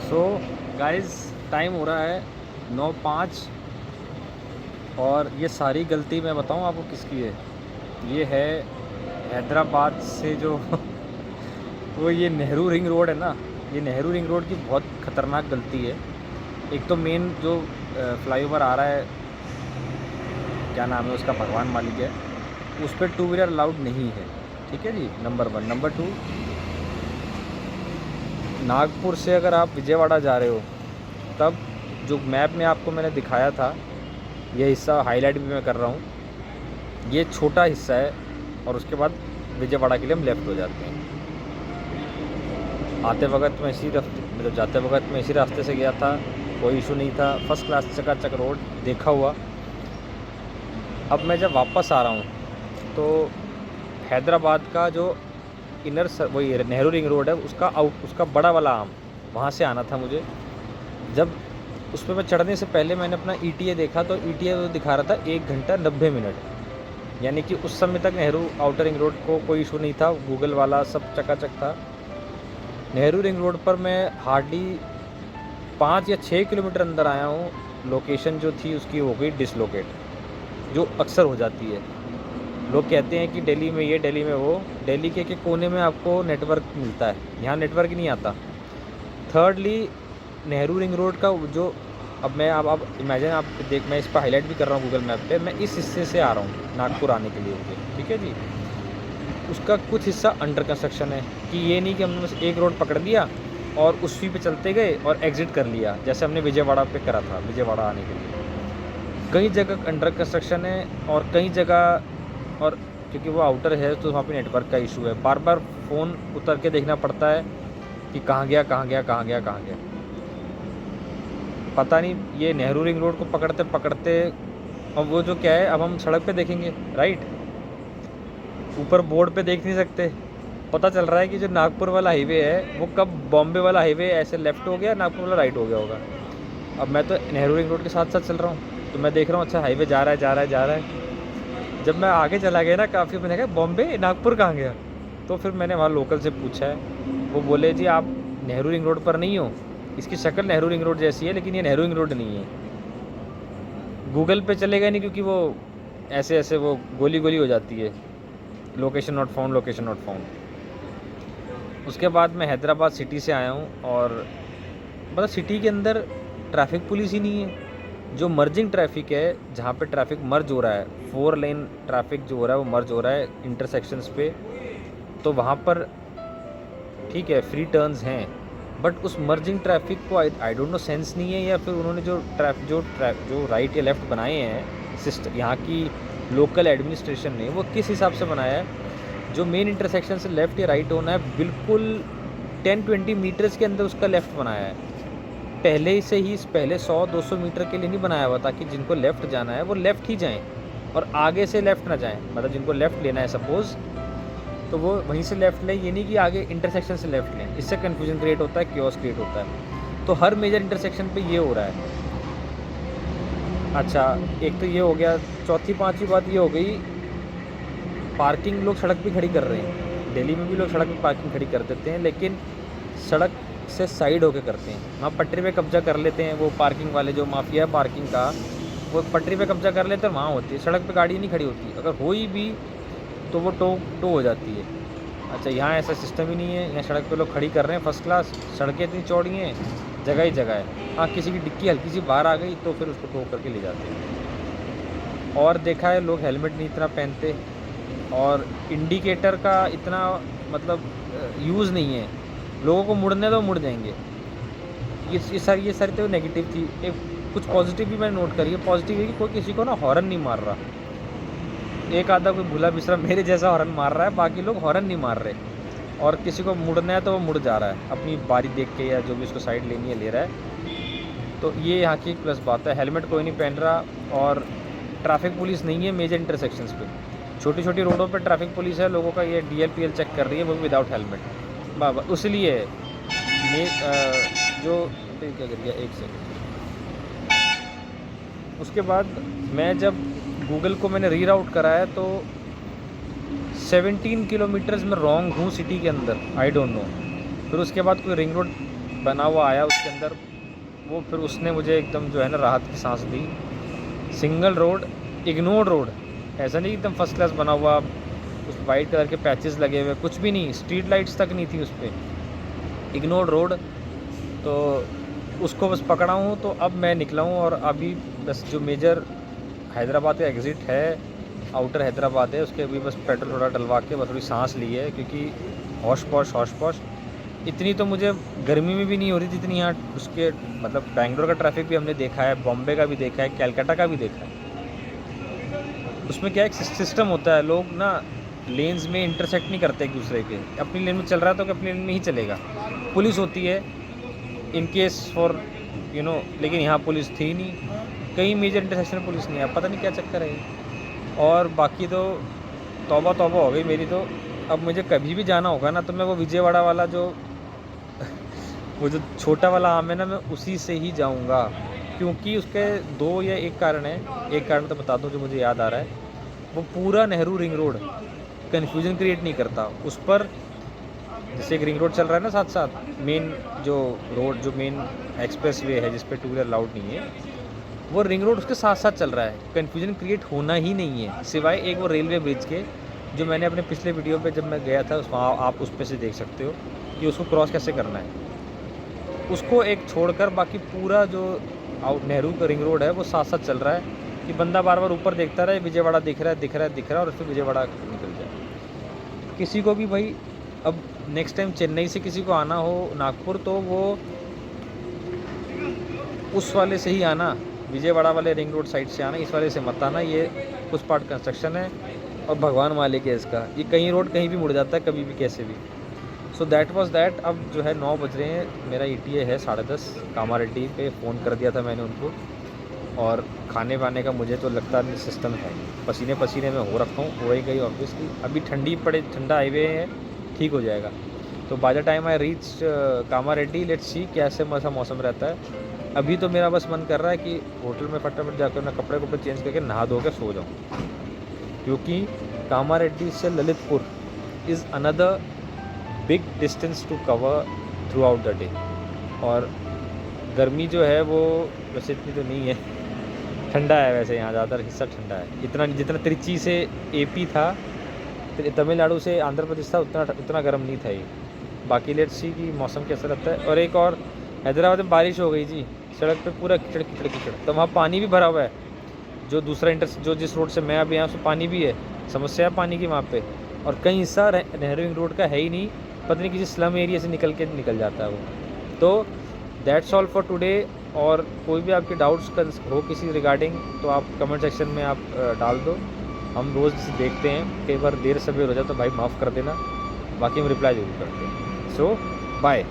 So guys, time हो रहा है 9:05 और ये सारी गलती मैं बताऊं आपको किसकी है। ये है हैदराबाद से जो वो ये नेहरू रिंग रोड है ना, ये नेहरू रिंग रोड की बहुत ख़तरनाक गलती है। एक तो मेन जो फ्लाईओवर आ रहा है, क्या नाम है उसका, भगवान मालिक है, उस पर टू व्हीलर अलाउड नहीं है। ठीक है जी, नंबर 1। नंबर 2, नागपुर से अगर आप विजयवाड़ा जा रहे हो तब जो मैप में आपको मैंने दिखाया था, ये हिस्सा हाईलाइट भी मैं कर रहा हूँ, ये छोटा हिस्सा है और उसके बाद विजयवाड़ा के लिए हम लेफ़्ट हो जाते हैं। आते वक्त मैं इसी रास्ते, मतलब जाते वक्त मैं इसी रास्ते से गया था, कोई इशू नहीं था, फर्स्ट क्लास चकाचक रोड देखा हुआ। अब मैं जब वापस आ रहा हूँ तो हैदराबाद का जो इनर वही नेहरू रिंग रोड है, उसका बड़ा वाला आम, वहाँ से आना था मुझे। जब उस पर मैं चढ़ने से पहले मैंने अपना ETA देखा तो ETA दिखा रहा था 1 घंटा 90 मिनट, यानी कि उस समय तक नेहरू आउटर रिंग रोड को कोई इशू नहीं था, गूगल वाला सब चकाचक था। नेहरू रिंग रोड पर मैं हार्डली 5 या 6 किलोमीटर अंदर आया हूँ, लोकेशन जो थी उसकी हो गई डिसलोकेट, जो अक्सर हो जाती है। लोग कहते हैं कि दिल्ली में ये, दिल्ली में वो, दिल्ली के कोने में आपको नेटवर्क मिलता है, यहाँ नेटवर्क नहीं आता। थर्डली, नेहरू रिंग रोड का जो, अब मैं आप इमेजिन, आप देख, मैं इस पर हाईलाइट भी कर रहा हूँ गूगल मैप पे, मैं इस हिस्से से आ रहा हूँ नागपुर आने के लिए मुझे, ठीक है जी। उसका कुछ हिस्सा अंडर कंस्ट्रक्शन है, कि ये नहीं कि हमने बस एक रोड पकड़ लिया और उसी पे चलते गए और एग्ज़िट कर लिया, जैसे हमने विजयवाड़ा पे करा था, विजयवाड़ा आने के लिए। कई जगह अंडर कंस्ट्रक्शन है और कई जगह, और क्योंकि वो आउटर है तो वहाँ पे नेटवर्क का इशू है, बार बार फ़ोन उतर के देखना पड़ता है कि कहाँ गया, कहाँ गया, कहाँ गया, कहाँ गया, पता नहीं। ये नेहरू रिंग रोड को पकड़ते पकड़ते, अब वो जो क्या है, अब हम सड़क पे देखेंगे, राइट, ऊपर बोर्ड पे देख नहीं सकते। पता चल रहा है कि जो नागपुर वाला हाईवे है वो कब बॉम्बे वाला हाईवे ऐसे लेफ़्ट हो गया, नागपुर वाला राइट हो गया होगा। अब मैं तो नेहरू रिंग रोड के साथ साथ चल रहा हूँ, तो मैं देख रहा हूँ अच्छा हाईवे जा रहा है, जा रहा है, जा रहा है। जब मैं आगे चला गया ना काफ़ी, मैंने कहा बॉम्बे, नागपुर कहाँ गया। तो फिर मैंने वहाँ लोकल से पूछा है, वो बोले जी आप नेहरू रिंग रोड पर नहीं हो, इसकी शक्ल नेहरू रिंग रोड जैसी है लेकिन ये नेहरू रिंग रोड नहीं है। गूगल पे चलेगा नहीं, क्योंकि वो ऐसे ऐसे वो गोली गोली हो जाती है, location not found, location not found. उसके बाद मैं हैदराबाद सिटी से आया हूँ और मतलब सिटी के अंदर ट्रैफिक पुलिस ही नहीं है। जो मर्जिंग ट्रैफिक है, जहाँ पे ट्रैफिक मर्ज हो रहा है, 4 लेन ट्रैफिक जो हो रहा है वो मर्ज हो रहा है इंटरसेक्शंस पे, तो वहाँ पर ठीक है फ्री टर्न्स हैं, बट उस मर्जिंग ट्रैफिक को आई डोंट नो सेंस नहीं है, या फिर उन्होंने जो राइट या लेफ़्ट बनाए हैं सिस्टम, यहाँ की लोकल एडमिनिस्ट्रेशन ने वो किस हिसाब से बनाया है। जो मेन इंटरसेक्शन से लेफ़्ट या राइट होना है, बिल्कुल 10-20 मीटर्स के अंदर उसका लेफ़्ट बनाया है, पहले से ही, पहले 100-200 मीटर के लिए नहीं बनाया हुआ, ताकि जिनको लेफ़्ट जाना है वो लेफ़्ट ही जाएँ और आगे से लेफ़्ट ना जाएँ। मतलब जिनको लेफ़्ट लेना है सपोज़, तो वो वहीं से लेफ़्ट लें, ये नहीं कि आगे इंटरसेक्शन से लेफ़्ट लें, इससे कन्फ्यूजन क्रिएट होता है, क्योस क्रिएट होता है। तो हर मेजर इंटरसेक्शन पे ये हो रहा है। अच्छा, एक तो ये हो गया। चौथी पाँचवीं बात ये हो गई, पार्किंग लोग सड़क पे खड़ी कर रहे हैं। दिल्ली में भी लोग सड़क पे पार्किंग खड़ी कर देते हैं, लेकिन सड़क से साइड होके करते हैं। वहाँ पटरी पे कब्जा कर लेते हैं वो पार्किंग वाले, जो माफिया है पार्किंग का, वो पटरी पे कब्जा कर लेते हैं, वहाँ होती है, सड़क पे गाड़ी नहीं खड़ी होती, अगर हुई भी तो वो टो हो जाती है। अच्छा, यहाँ ऐसा सिस्टम ही नहीं है, यहाँ सड़क पे लोग खड़ी कर रहे हैं फर्स्ट क्लास, सड़कें इतनी चौड़ी हैं, जगह ही जगह है। हाँ, किसी की डिक्की हल्की सी बाहर आ गई तो फिर उसको टो करके ले जाते हैं। और देखा है लोग हेलमेट नहीं इतना पहनते, और इंडिकेटर का इतना मतलब यूज़ नहीं है। लोगों को मुड़ने दो, मुड़ जाएंगे। ये सारी तो नेगेटिव थी। एक कुछ पॉजिटिव भी मैंने नोट करी है। पॉजिटिव है कि कोई किसी को ना हॉर्न नहीं मार रहा, एक आधा कोई भूला बिसरा मेरे जैसा हॉर्न मार रहा है, बाकी लोग हॉर्न नहीं मार रहे। और किसी को मुड़ना है तो वो मुड़ जा रहा है अपनी बारी देख के, या जो भी उसको साइड लेनी है ले रहा है। तो ये यहाँ की प्लस बात है। हेलमेट कोई नहीं पहन रहा, और ट्रैफिक पुलिस नहीं है मेजर इंटरसेक्शंस पे। छोटी छोटी रोडों पे ट्रैफिक पुलिस है, लोगों का ये DLPL चेक कर रही है, वो भी विदाउट हेलमेट। बाबा उसलिए जो क्या कर गया, एक सेकंड। उसके बाद मैं जब गूगल को मैंने रीराउट कराया तो 17 किलोमीटर्स में रॉन्ग हूँ सिटी के अंदर, आई डोंट नो। फिर उसके बाद कोई रिंग रोड बना हुआ आया उसके अंदर, वो फिर उसने मुझे एकदम जो है ना राहत की सांस दी। सिंगल रोड, इग्नोर्ड रोड, ऐसा नहीं एकदम फर्स्ट क्लास बना हुआ, उस वाइट कलर के पैचेस लगे हुए, कुछ भी नहीं, स्ट्रीट लाइट्स तक नहीं थी उस पर, इग्नोर्ड रोड। तो उसको बस पकड़ा हूँ, तो अब मैं निकला हूँ और अभी बस जो मेजर हैदराबाद का एग्ज़िट है, आउटर हैदराबाद है, उसके अभी बस पेट्रोल थोड़ा डलवा के बस थोड़ी सांस ली है, क्योंकि हौश पौश इतनी तो मुझे गर्मी में भी नहीं हो रही थी जितनी यहाँ उसके, मतलब बेंगलोर का ट्रैफिक भी हमने देखा है, बॉम्बे का भी देखा है, कैलकाटा का भी देखा है। उसमें क्या एक सिस्टम होता है, लोग ना लेन्स में इंटरसेक्ट नहीं करते एक दूसरे के, अपनी लेन में चल रहा है तो अपनी लेन में ही चलेगा। पुलिस होती है in case for you know, लेकिन यहाँ पुलिस थी नहीं, कई मेजर इंटरसेक्शन पुलिस नहीं है, पता नहीं क्या चक्कर है। और बाकी तो तौबा तौबा हो गई मेरी तो। अब मुझे कभी भी जाना होगा ना, तो मैं वो विजयवाड़ा वाला जो वो जो छोटा वाला आम है ना, मैं उसी से ही जाऊंगा, क्योंकि उसके दो या एक कारण है। एक कारण तो बता दूं जो मुझे याद आ रहा है, वो पूरा Nehru ring road confusion create नहीं करता उस पर। जैसे एक रिंग रोड चल रहा है ना साथ साथ, मेन जो रोड, जो मेन एक्सप्रेस वे है जिस पे टू व्हीलर अलाउड नहीं है, वो रिंग रोड उसके साथ साथ चल रहा है। कन्फ्यूजन क्रिएट होना ही नहीं है, सिवाय एक वो रेलवे ब्रिज के, जो मैंने अपने पिछले वीडियो पे जब मैं गया था वहाँ आप उस पर से देख सकते हो कि उसको क्रॉस कैसे करना है। उसको एक छोड़कर बाकी पूरा जो आउट नेहरू का रिंग रोड है वो साथ साथ चल रहा है, कि बंदा बार बार ऊपर देखता रहे, विजयवाड़ा दिख रहा है दिख रहा है दिख रहा है, और उसमें विजयवाड़ा निकल जाए। किसी को भी भाई अब नेक्स्ट टाइम चेन्नई से किसी को आना हो नागपुर, तो वो उस वाले से ही आना, विजयवाड़ा वाले रिंग रोड साइड से आना, इस वाले से मत आना। ये कुछ पार्ट कंस्ट्रक्शन है और भगवान मालिक है इसका, ये कहीं रोड कहीं भी मुड़ जाता है कभी भी कैसे भी। So that was that. अब जो है 9 बज रहे हैं, मेरा ETA है 10:30। कामारेड्डी पे फ़ोन कर दिया था मैंने उनको, और खाने वाने का मुझे तो लगता नहीं सिस्टम है, पसीने पसीने में हो रखा हूँ, हो ही गई ऑब्वियसली। अभी ठंडा हाईवे है, ठीक हो जाएगा। तो by the time I reach Kamareddy, let's see कैसे मौसम रहता है। अभी तो मेरा बस मन कर रहा है कि होटल में फटाफट जाकर मैं कपड़े चेंज करके नहा धो के सो जाऊँ, क्योंकि कामारेड्डी से Lalitpur is another big distance to cover throughout the day. और गर्मी जो है वो वैसे इतनी तो नहीं है, ठंडा है वैसे, यहाँ ज़्यादातर हिस्सा ठंडा है। इतना जितना त्रिची से AP था, तमिलनाडु से आंध्र प्रदेश था, उतना गर्म नहीं था ये। बाकी लेट्स सी कि मौसम कैसा रहता है। और एक और, हैदराबाद में बारिश हो गई जी, सड़क पे पूरा कीचड़ कीचड़ कीचड़, तो वहाँ पानी भी भरा हुआ है। जो दूसरा जो जिस रोड से मैं अभी यहाँ उसमें पानी भी है, समस्या है पानी की वहाँ पे। और कहीं हिस्सा नेहरू रिंग रोड का है ही नहीं, पता नहीं किसी स्लम एरिया से निकल जाता है वो। तो दैट्स ऑल फॉर टुडे। और कोई भी आपके डाउट्स हो किसी रिगार्डिंग, तो आप कमेंट सेक्शन में आप डाल दो, हम रोज़ देखते हैं। कई बार देर सवेर हो जाए तो भाई माफ़ कर देना, बाकी हम रिप्लाई ज़रूर करते हैं। सो बाय।